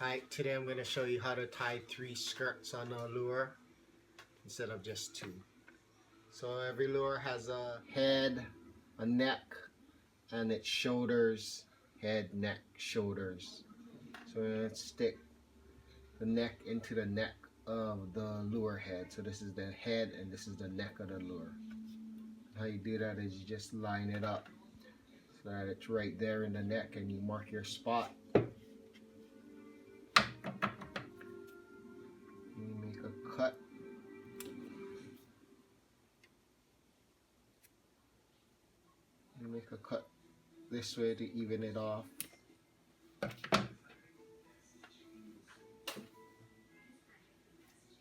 Hi, today I'm going to show you how to tie 3 skirts on a lure instead of just 2. So every lure has a head, a neck, and its shoulders, head, neck, shoulders. So we're going to stick the neck into the neck of the lure head. So this is the head and this is the neck of the lure. How you do that is you just line it up so that it's right there in the neck and you mark your spot. You make a cut. You make a cut this way to even it off.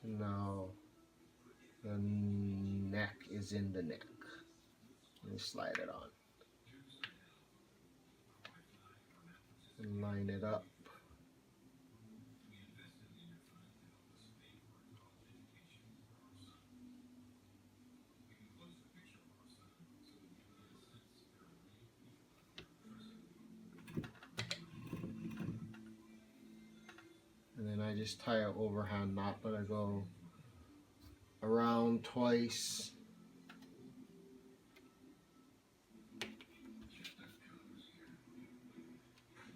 Now the neck is in the neck. And slide it on. And line it up. And then I just tie an overhand knot, but I go around twice.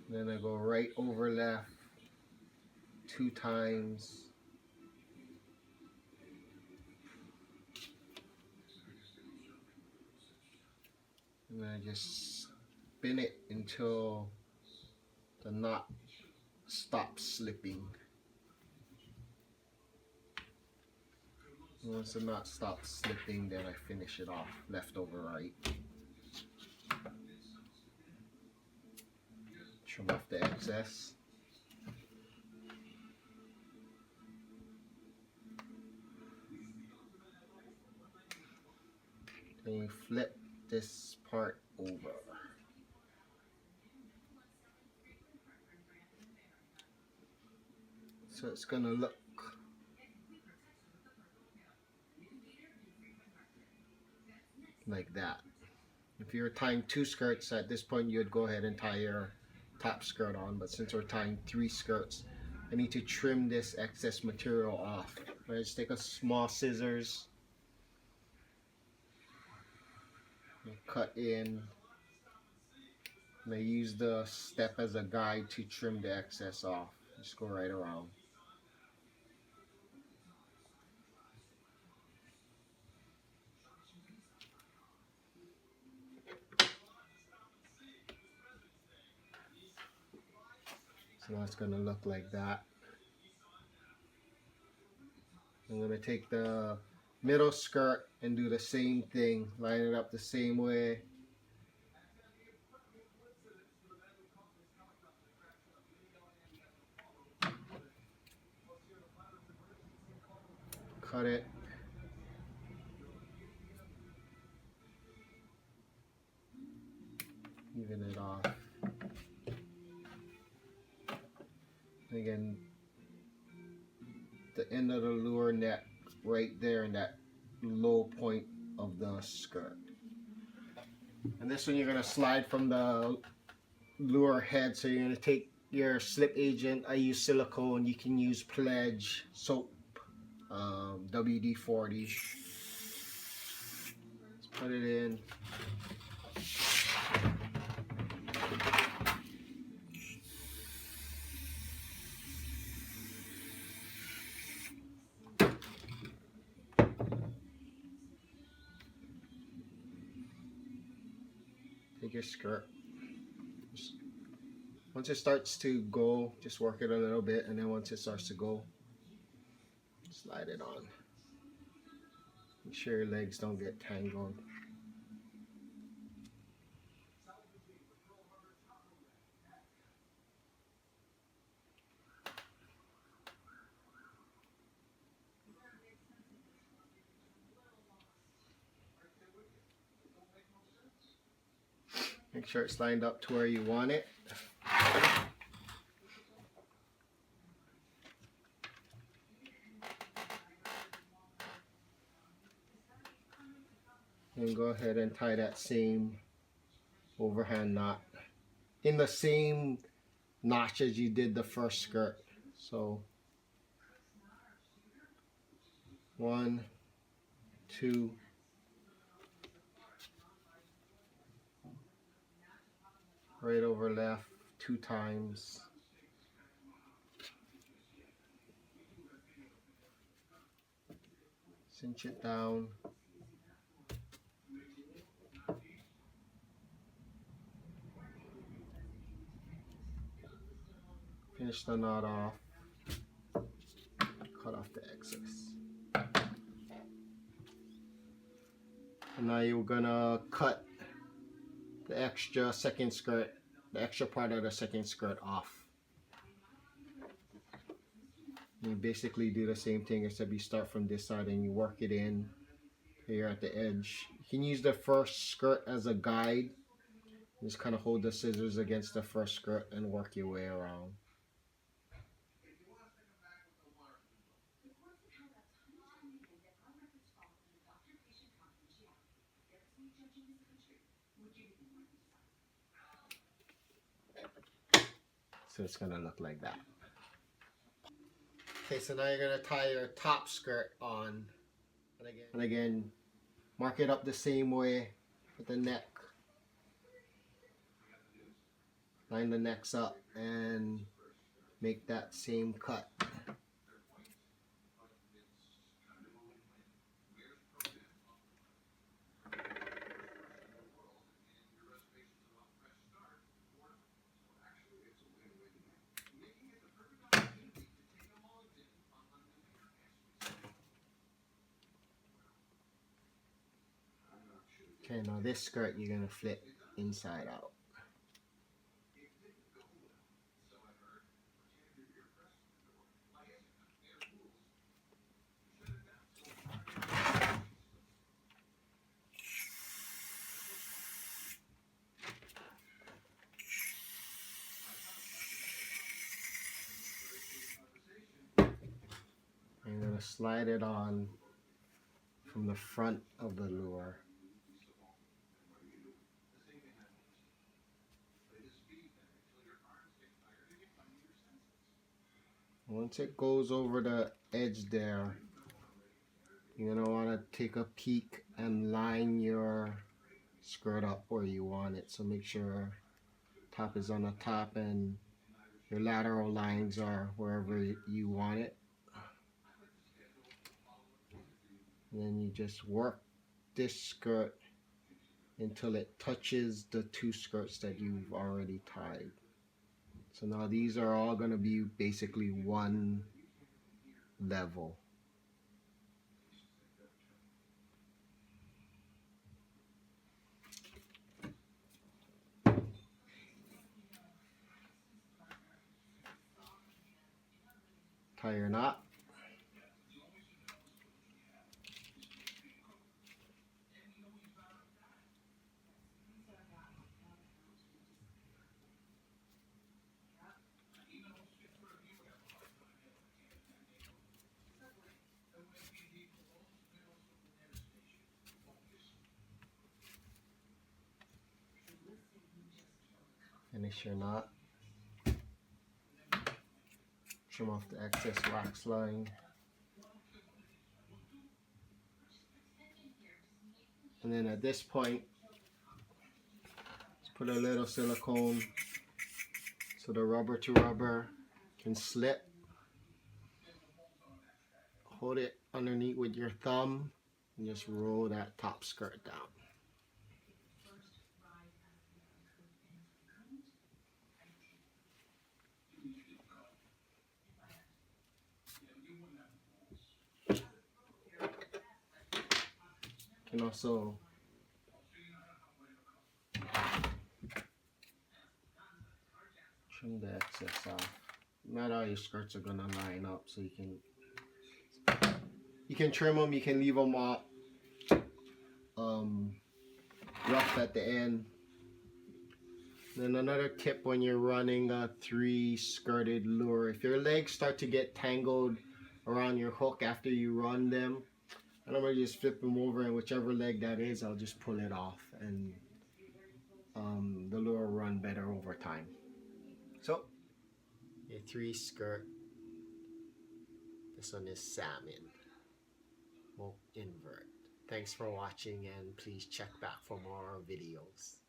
Then I go right over left 2 times. And then I just spin it until the knot stops slipping. And once the knot stops slipping, then I finish it off left over right. Trim off the excess. Then you flip this part over. So it's gonna look like that. If you're tying 2 skirts, at this point you'd go ahead and tie your top skirt on, but since we're tying 3 skirts, I need to trim this excess material off. I just take a small scissors and cut in, and I use the step as a guide to trim the excess off. Just go right around. So now it's going to look like that. I'm going to take the middle skirt and do the same thing. Line it up the same way. Cut it. Even it off. Again, the end of the lure neck right there in that low point of the skirt. And this one you're going to slide from the lure head. So you're going to take your slip agent. I use silicone. You can use Pledge soap, WD-40. Let's put it in. Take your skirt. Once it starts to go, just work it a little bit, and then once it starts to go, slide it on. Make sure your legs don't get tangled. Make sure it's lined up to where you want it. And go ahead and tie that same overhand knot in the same notch as you did the first skirt. So 1, 2, right over left 2 times. Cinch it down. Finish the knot off. Cut off the excess. And now you're gonna cut the extra second skirt, the extra part of the second skirt off. You basically do the same thing except you start from this side and you work it in here at the edge. You can use the first skirt as a guide. Just kind of hold the scissors against the first skirt and work your way around. So it's gonna look like that. Okay, so now you're gonna tie your top skirt on. And again, mark it up the same way with the neck. Line the necks up and make that same cut. Okay, now this skirt you're gonna flip inside out. I'm gonna slide it on from the front of the lure. Once it goes over the edge there, you're gonna want to take a peek and line your skirt up where you want it. So make sure top is on the top and your lateral lines are wherever you want it. And then you just work this skirt until it touches the 2 skirts that you've already tied. So now these are all going to be basically one level. Tie your knot. Finish your knot. Trim off the excess wax line. And then at this point, just put a little silicone so the rubber to rubber can slip. Hold it underneath with your thumb and just roll that top skirt down. You can also trim the excess off. Not all your skirts are gonna line up, so you can trim them. You can leave them all rough at the end. Then another tip when you're running a 3-skirted lure, if your legs start to get tangled around your hook after you run them, I normally just flip them over, and whichever leg that is, I'll just pull it off, and the lure will run better over time. So, your 3 skirt This one is salmon, smoked invert. Thanks for watching, and please check back for more videos.